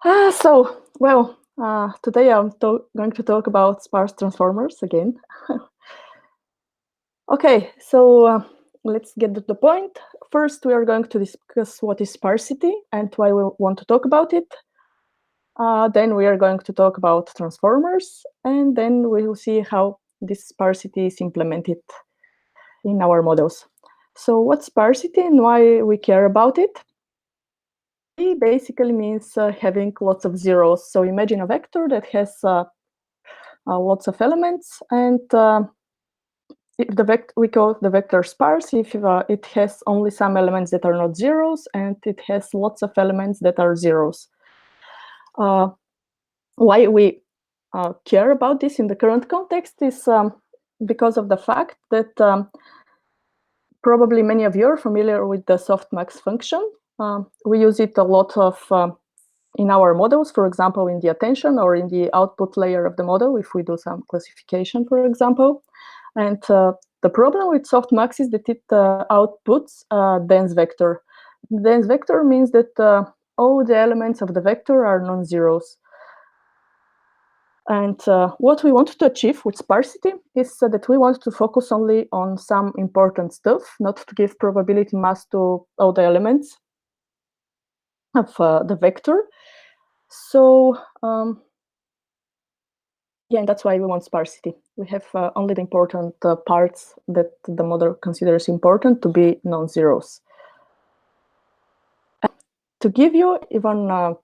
Today I'm going to talk about sparse transformers again. Okay, let's get to the point. First, we are going to discuss what is sparsity and why we want to talk about it. Then we are going to talk about transformers, and then we will see how this sparsity is implemented in our models. So what's sparsity and why we care about it? Basically means having lots of zeros. So imagine a vector that has lots of elements, and if we call the vector sparse if it has only some elements that are not zeros, and it has lots of elements that are zeros. Why we care about this in the current context is because of the fact that probably many of you are familiar with the softmax function. We use it a lot of in our models, for example, in the attention or in the output layer of the model, if we do some classification, for example. And the problem with softmax is that it outputs a dense vector. Dense vector means that all the elements of the vector are non-zeros. And what we want to achieve with sparsity is that we want to focus only on some important stuff, not to give probability mass to all the elements of the vector. So yeah, and that's why we want sparsity. We have only the important parts that the model considers important to be non-zeros. To give you even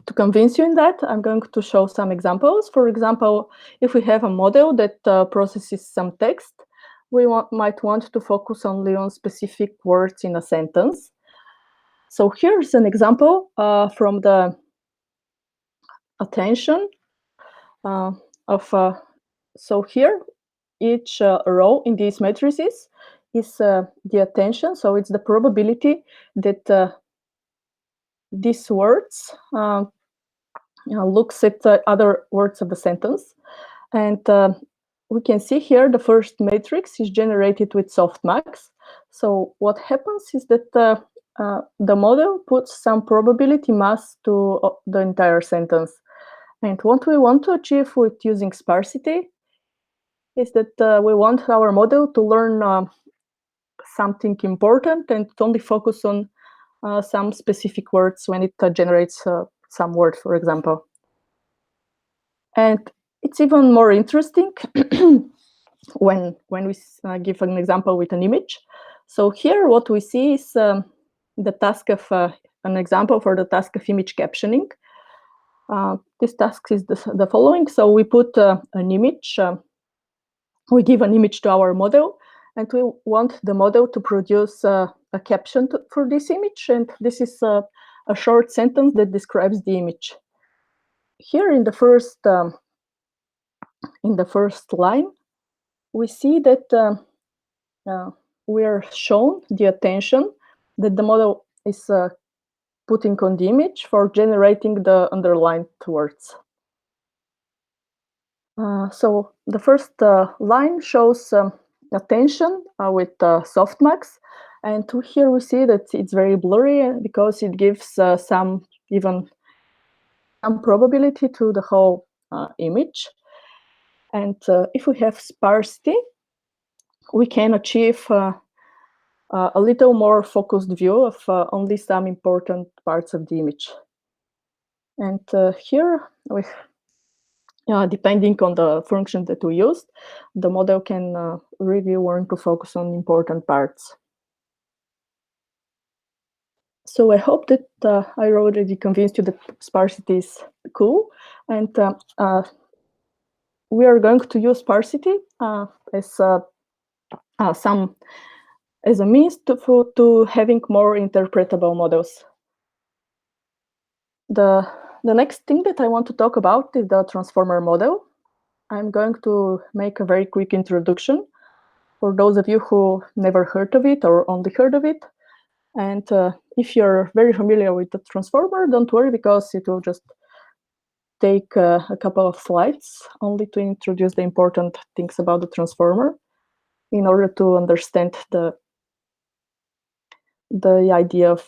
to convince you in that, I'm going to show some examples. For example, if we have a model that processes some text, we might want to focus only on specific words in a sentence. So here's an example from the attention so here, each row in these matrices is the attention. So it's the probability that these words looks at other words of the sentence. And we can see here the first matrix is generated with softmax. So what happens is that the model puts some probability mass to the entire sentence. And what we want to achieve with using sparsity is that we want our model to learn something important and to only focus on some specific words when it generates some word, for example. And it's even more interesting when we give an example with an image. So here what we see is the task of an example for the task of image captioning. This task is the following. So we put an image, we give an image to our model, and we want the model to produce a caption for this image. And this is a short sentence that describes the image. Here in the first line, we see that we are shown the attention that the model is putting on the image for generating the underlined words. So the first line shows attention with softmax, and here we see that it's very blurry because it gives some probability to the whole image. And if we have sparsity, we can achieve a little more focused view of only some important parts of the image. And here, depending on the function that we used, the model can really learn to focus on important parts. So I hope that I already convinced you that sparsity is cool, and we are going to use sparsity as a means to having more interpretable models. The next thing that I want to talk about is the transformer model. I'm going to make a very quick introduction for those of you who never heard of it or only heard of it. And if you're very familiar with the transformer, don't worry, because it will just take a couple of slides only to introduce the important things about the transformer in order to understand the idea of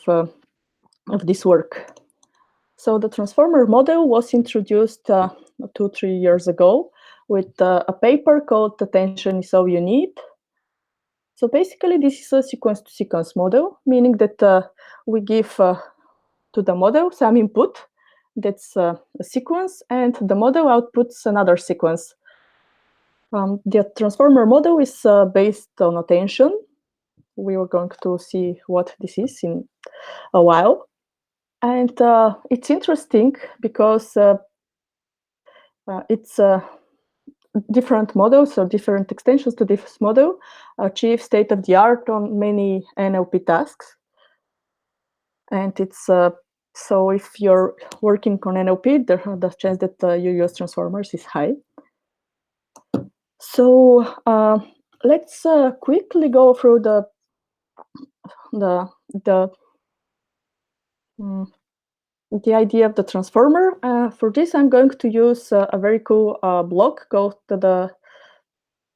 this work. So the transformer model was introduced 2-3 years ago with a paper called Attention is all you need. So basically, this is a sequence-to-sequence model, meaning that we give to the model some input, that's a sequence, and the model outputs another sequence. The transformer model is based on attention. We are going to see what this is in a while. And it's interesting because it's different models or different extensions to this model achieve state-of-the-art on many NLP tasks. And it's so if you're working on NLP, the chance that you use transformers is high. So let's quickly go through the idea of the transformer. For this, I'm going to use a very cool blog called the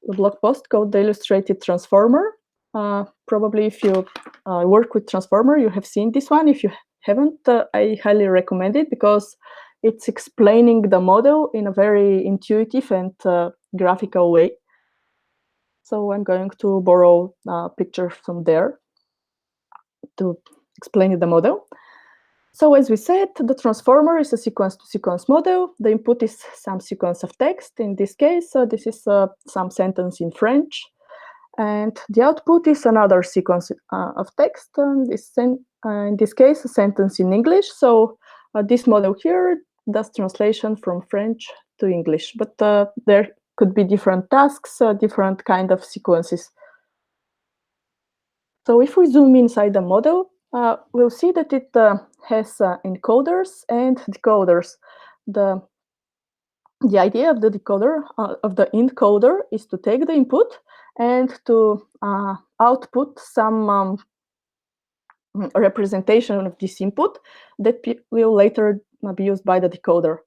blog post called the Illustrated Transformer. Probably if you work with transformer, you have seen this one. If you haven't, I highly recommend it because it's explaining the model in a very intuitive and graphical way. So I'm going to borrow pictures from there to explain the model. So as we said, the transformer is a sequence-to-sequence model. The input is some sequence of text. In this case, this is some sentence in French. And the output is another sequence of text. In this case, a sentence in English. So this model here does translation from French to English. But there could be different tasks, different kind of sequences. So if we zoom inside the model, we'll see that it has encoders and decoders. The idea of the decoder, of the encoder, is to take the input and to output some representation of this input that will later be used by the decoder.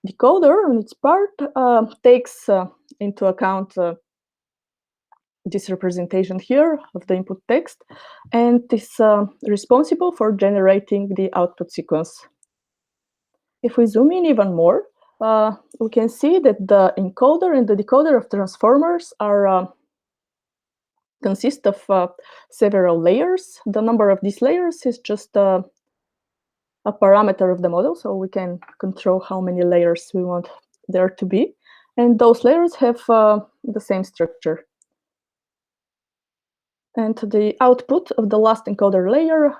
Decoder, on its part, takes into account this representation here of the input text, and is responsible for generating the output sequence. If we zoom in even more, we can see that the encoder and the decoder of transformers are consist of several layers. The number of these layers is just a parameter of the model, so we can control how many layers we want there to be. And those layers have the same structure. And the output of the last encoder layer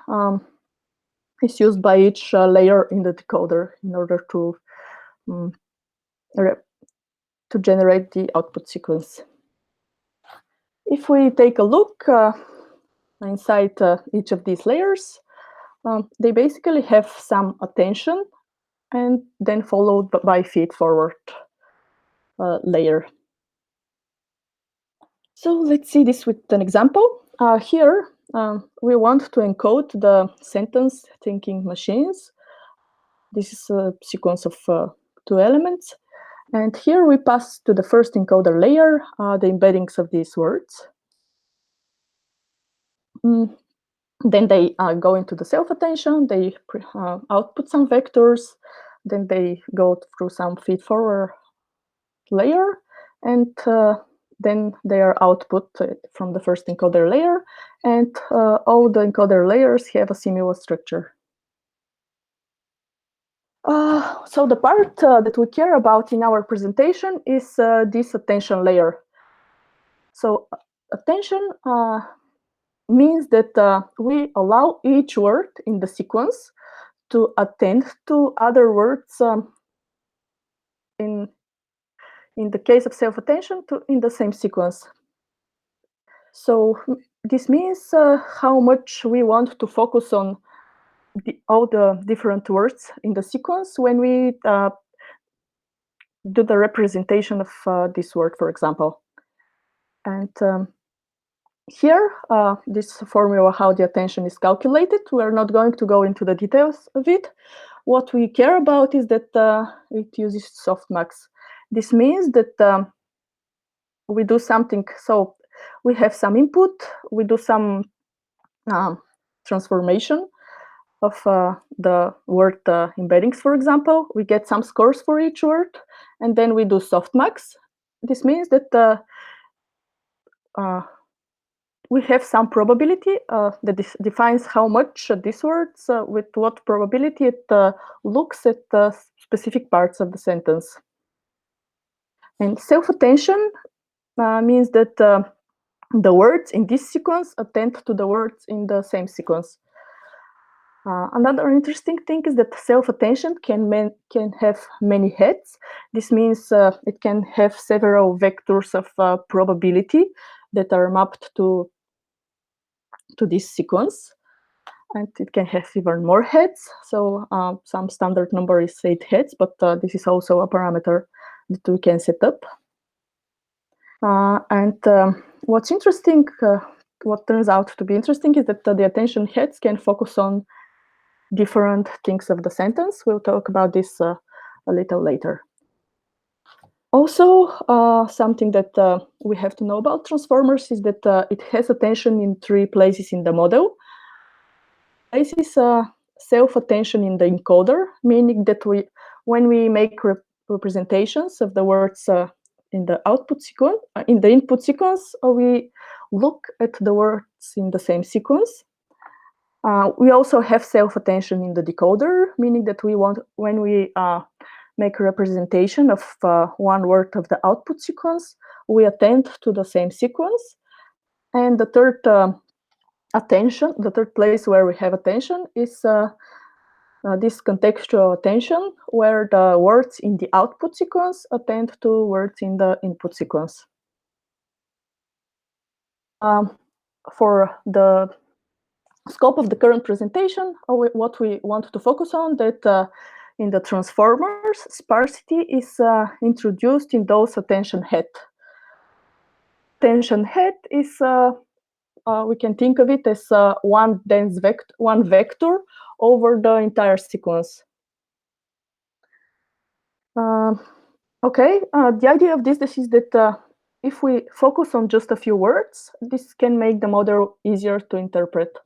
is used by each layer in the decoder in order to generate the output sequence. If we take a look inside each of these layers, they basically have some attention and then followed by feed-forward layer. So let's see this with an example. Here, we want to encode the sentence thinking machines. This is a sequence of 2 elements. And here we pass to the first encoder layer the embeddings of these words. Then they go into the self-attention, they output some vectors, then they go through some feed-forward layer, and then they are output from the first encoder layer, and all the encoder layers have a similar structure. So the part that we care about in our presentation is this attention layer. So attention means that we allow each word in the sequence to attend to other words in the case of self-attention in the same sequence. So this means how much we want to focus on all the different words in the sequence when we do the representation of this word, for example. And here, this formula, how the attention is calculated, we are not going to go into the details of it. What we care about is that it uses softmax. This means that we do something. So we have some input, we do some transformation, of the word embeddings, for example. We get some scores for each word, and then we do softmax. This means that we have some probability that defines how much these words, with what probability it looks at specific parts of the sentence. And self-attention means that the words in this sequence attend to the words in the same sequence. Another interesting thing is that self-attention can have many heads. This means it can have several vectors of probability that are mapped to this sequence. And it can have even more heads. So some standard number is 8 heads, but this is also a parameter that we can set up. What's interesting, what turns out to be interesting is that the attention heads can focus on different things of the sentence. We'll talk about this a little later. Also, something that we have to know about transformers is that it has attention in 3 places in the model. This is self-attention in the encoder, meaning that when we make representations of the words in the output sequence, in the input sequence, we look at the words in the same sequence. We also have self-attention in the decoder, meaning that when we make a representation of one word of the output sequence, we attend to the same sequence. And the third attention, the third place where we have attention is this contextual attention, where the words in the output sequence attend to words in the input sequence. For the scope of the current presentation, what we want to focus on, that in the transformers, sparsity is introduced in those attention head. Attention head is, we can think of it as one vector over the entire sequence. Okay, the idea of this is that if we focus on just a few words, this can make the model easier to interpret.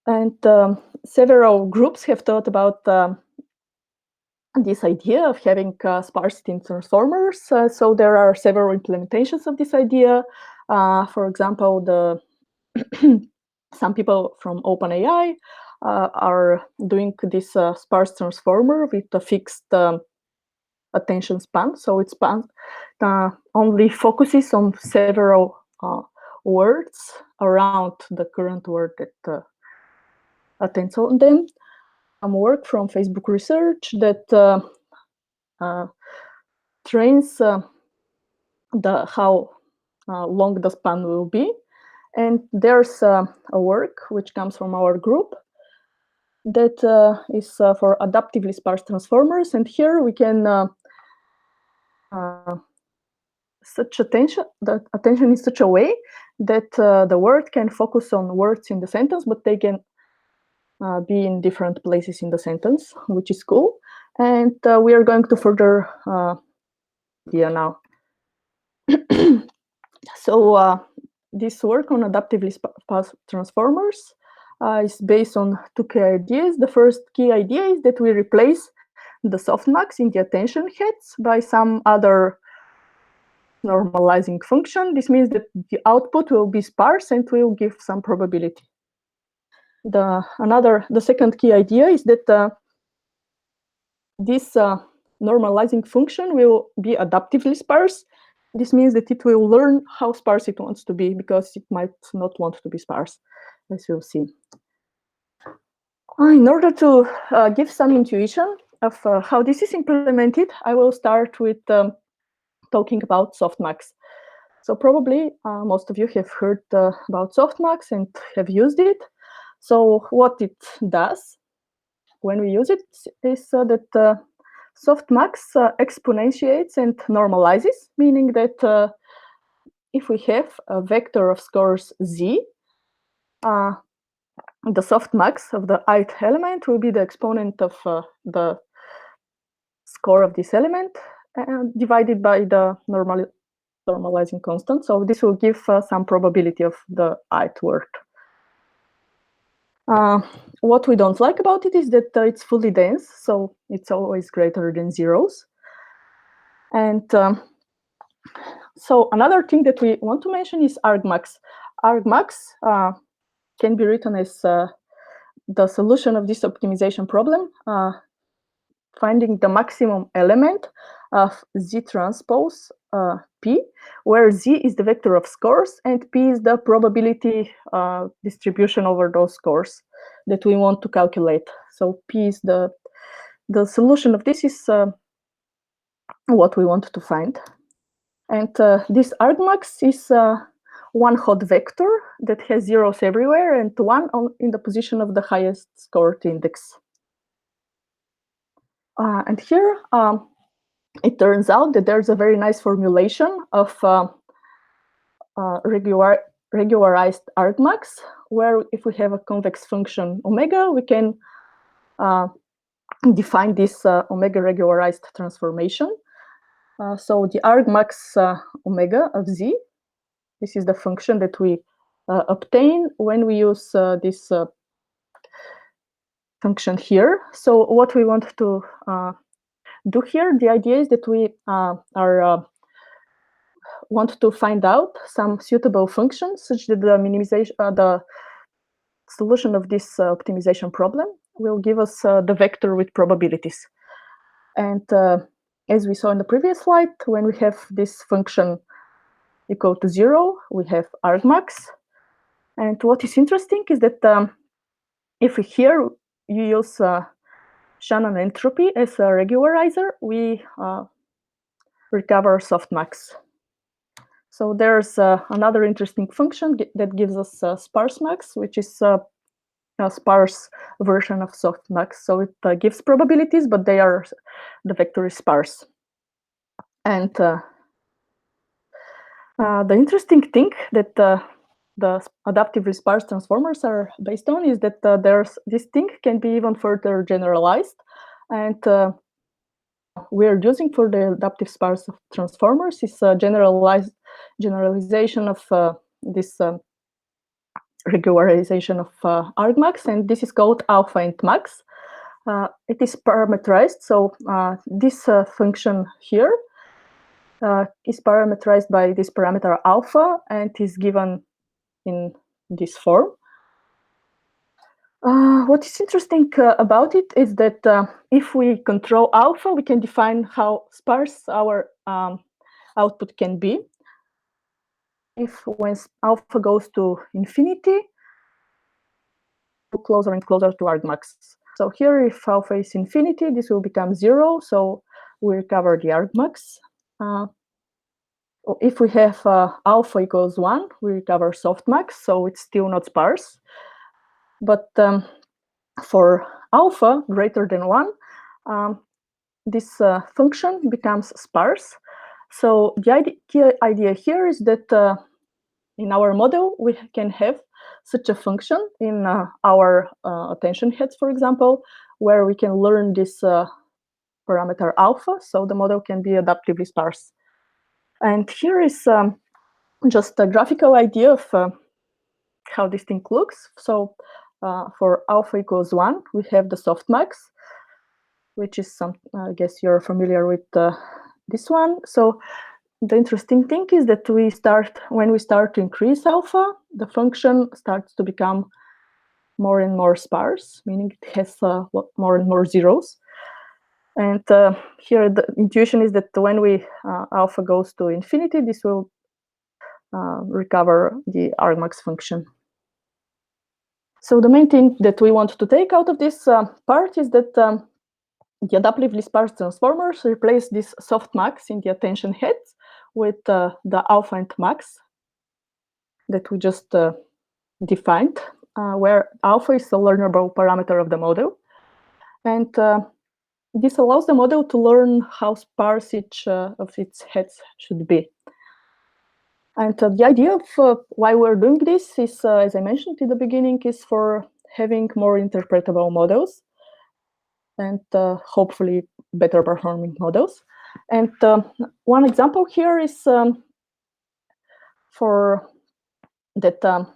And several groups have thought about this idea of having sparsity in transformers. So there are several implementations of this idea. For example, some people from OpenAI are doing this sparse transformer with a fixed attention span. So it only focuses on several words around the current word that attends on them. Some work from Facebook research that trains how long the span will be. And there's a work which comes from our group that is for adaptively sparse transformers. And here we can the attention in such a way that the word can focus on words in the sentence, but they can be in different places in the sentence, which is cool. And we are going to further idea now. So this work on adaptively sparse transformers is based on 2 key ideas. The first key idea is that we replace the softmax in the attention heads by some other normalizing function. This means that the output will be sparse and will give some probability. The second key idea is that this normalizing function will be adaptively sparse. This means that it will learn how sparse it wants to be, because it might not want to be sparse, as you'll see. In order to give some intuition of how this is implemented, I will start with talking about softmax. So probably most of you have heard about softmax and have used it. So what it does when we use it is that softmax exponentiates and normalizes, meaning that if we have a vector of scores z, the softmax of the ith element will be the exponent of the score of this element divided by the normalizing constant. So this will give some probability of the ith word. What we don't like about it is that it's fully dense, so it's always greater than zeros. And so another thing that we want to mention is argmax. Argmax can be written as the solution of this optimization problem, finding the maximum element of Z transpose P, where Z is the vector of scores and P is the probability distribution over those scores that we want to calculate. So P is the solution of this is what we want to find. And this argmax is one hot vector that has zeros everywhere and one in the position of the highest scored index. And here, it turns out that there's a very nice formulation of regularized argmax, where if we have a convex function omega, we can define this omega regularized transformation. So the argmax omega of Z, this is the function that we obtain when we use this function here. So what we want to do here, the idea is that we want to find out some suitable functions such that the minimization, the solution of this optimization problem will give us the vector with probabilities. And as we saw in the previous slide, when we have this function equal to 0, we have argmax. And what is interesting is that if we here you use Shannon entropy as a regularizer, we recover softmax. So there's another interesting function that gives us sparse-max, which is a sparse version of softmax. So it gives probabilities, but the vector is sparse. And the interesting thing that the adaptively sparse transformers are based on is that this thing can be even further generalized. And we're using for the adaptive sparse transformers is a generalization of this regularization of argmax, and this is called alpha-entmax. It is parameterized, so this function here is parameterized by this parameter alpha and is given in this form. What is interesting about it is that if we control alpha, we can define how sparse our output can be. If when alpha goes to infinity, closer and closer to argmax. So here, if alpha is infinity, this will become 0, so we recover the argmax. If we have alpha equals 1, we recover softmax, so it's still not sparse. But for alpha greater than 1, this function becomes sparse. So the idea here is that in our model, we can have such a function in our attention heads, for example, where we can learn this parameter alpha, so the model can be adaptively sparse. And here is just a graphical idea of how this thing looks. So for alpha equals 1, we have the softmax, which is some, I guess you're familiar with this one. So the interesting thing is that when we start to increase alpha, the function starts to become more and more sparse, meaning it has more and more zeros. And here the intuition is that when we alpha goes to infinity, this will recover the argmax function. So the main thing that we want to take out of this part is that the adaptively sparse transformers replace this softmax in the attention heads with the alpha-entmax that we just defined, where alpha is the learnable parameter of the model. And this allows the model to learn how sparse each of its heads should be. And the idea of why we're doing this is, as I mentioned in the beginning, is for having more interpretable models and hopefully better performing models. And one example here is for that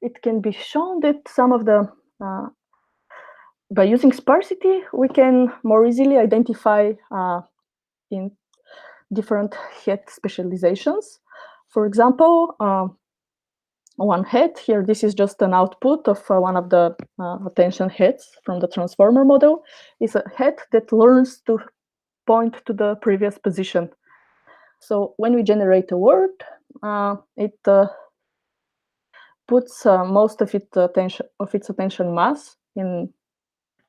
it can be shown that some of the by using sparsity, we can more easily identify in different head specializations. For example, one head here, this is just an output of one of the attention heads from the transformer model, is a head that learns to point to the previous position. So when we generate a word, it puts most of its attention mass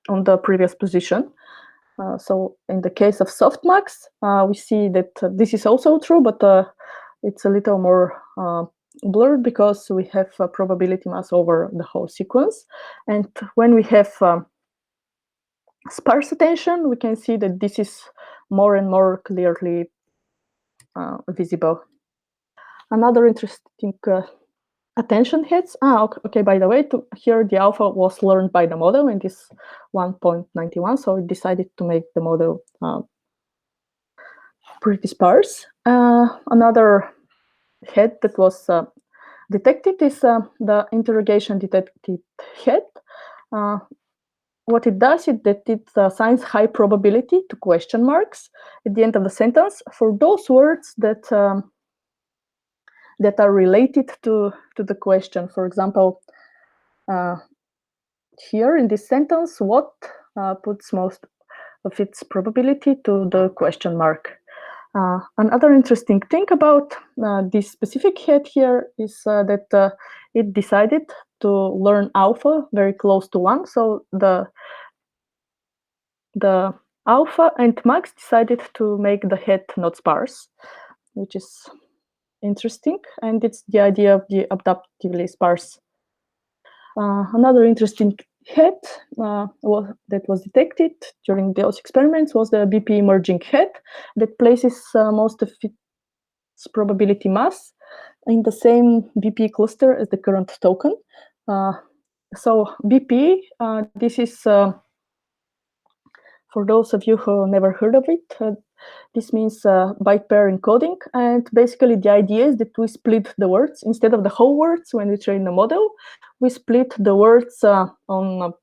on the previous position. So in the case of softmax, we see that this is also true, but it's a little more blurred because we have a probability mass over the whole sequence. And when we have sparse attention, we can see that this is more and more clearly visible. Another interesting attention heads. Okay, by the way, here the alpha was learned by the model in this 1.91, so it decided to make the model pretty sparse. Another head that was detected is the interrogation detected head. What it does is that it assigns high probability to question marks at the end of the sentence for those words that that are related to the question. For example, here in this sentence, what puts most of its probability to the question mark. Another interesting thing about this specific head here is that it decided to learn alpha very close to 1. So the alpha and max decided to make the head not sparse, which is interesting. And it's the idea of the adaptively sparse. Another interesting head that was detected during those experiments was the BPE-merging head that places most of its probability mass in the same BPE cluster as the current token. So BPE, this is, for those of you who never heard of it, this means byte pair encoding. And basically the idea is that we split the words. Instead of the whole words when we train the model, we split the words on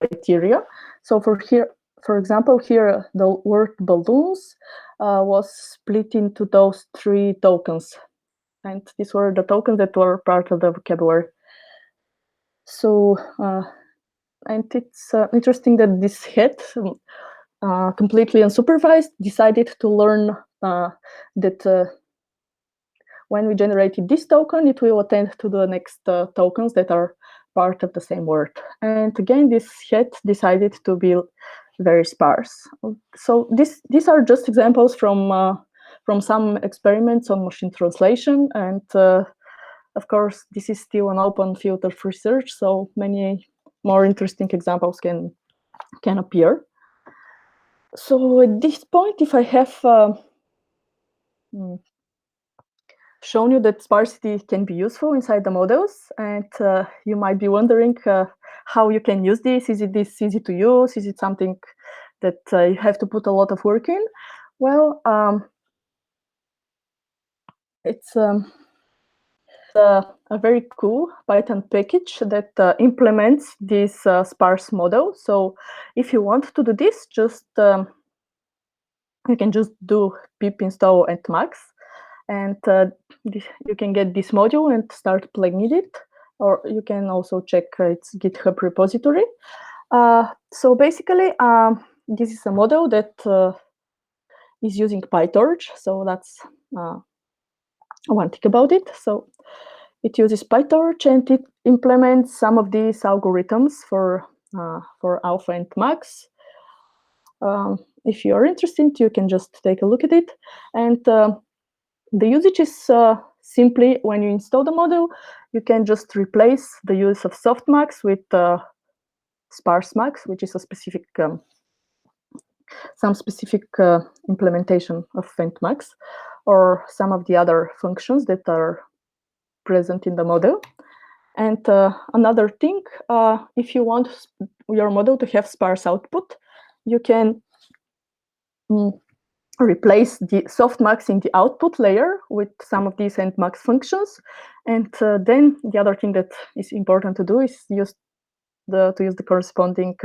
criteria. So for example, here the word balloons was split into those 3 tokens. And these were the tokens that were part of the vocabulary. So, and it's interesting that this head, completely unsupervised, decided to learn that when we generated this token, it will attend to the next tokens that are part of the same word. And again, this head decided to be very sparse. So these are just examples from some experiments on machine translation. And of course, this is still an open field of research, so many more interesting examples can appear. So at this point, if I have shown you that sparsity can be useful inside the models, and you might be wondering how you can use this. Is it this easy to use? Is it something that you have to put a lot of work in? Well, it's a very cool Python package that implements this sparse model. So if you want to do this, just you can just do pip install entmax, and you can get this module and start playing with it, or you can also check its GitHub repository. So basically, this is a model that is using PyTorch. So that's one thing about it. So it uses PyTorch and it implements some of these algorithms for alpha-entmax. If you are interested, you can just take a look at it. And the usage is simply when you install the model, you can just replace the use of softmax with sparse-max, which is a specific some specific implementation of entmax, or some of the other functions that are present in the model. And another thing, if you want your model to have sparse output, you can replace the softmax in the output layer with some of these entmax functions. And then the other thing that is important to do is use use the corresponding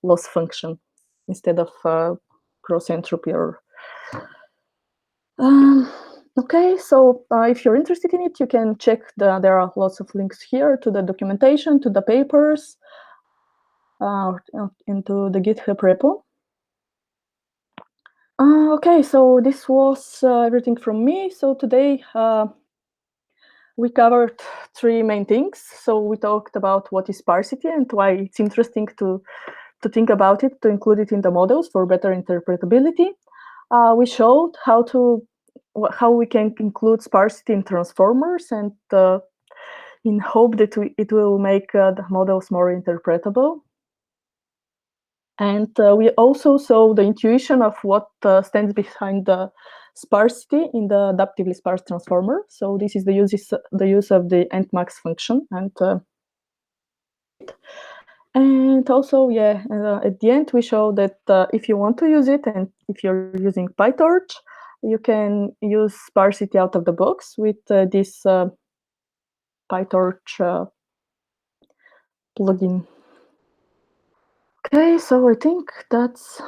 loss function instead of cross entropy or. Okay, so if you're interested in it, you can check there are lots of links here to the documentation, to the papers, into the GitHub repo. Okay, so this was everything from me. So today we covered three main things. So we talked about what is sparsity and why it's interesting to think about it, to include it in the models for better interpretability. We showed how we can include sparsity in transformers, and in hope that it will make the models more interpretable. And we also saw the intuition of what stands behind the sparsity in the adaptively sparse transformer. So this is the use of the entmax function, and also, at the end we show that if you want to use it, and if you're using PyTorch, you can use sparsity out of the box with this PyTorch plugin. Okay, so I think that's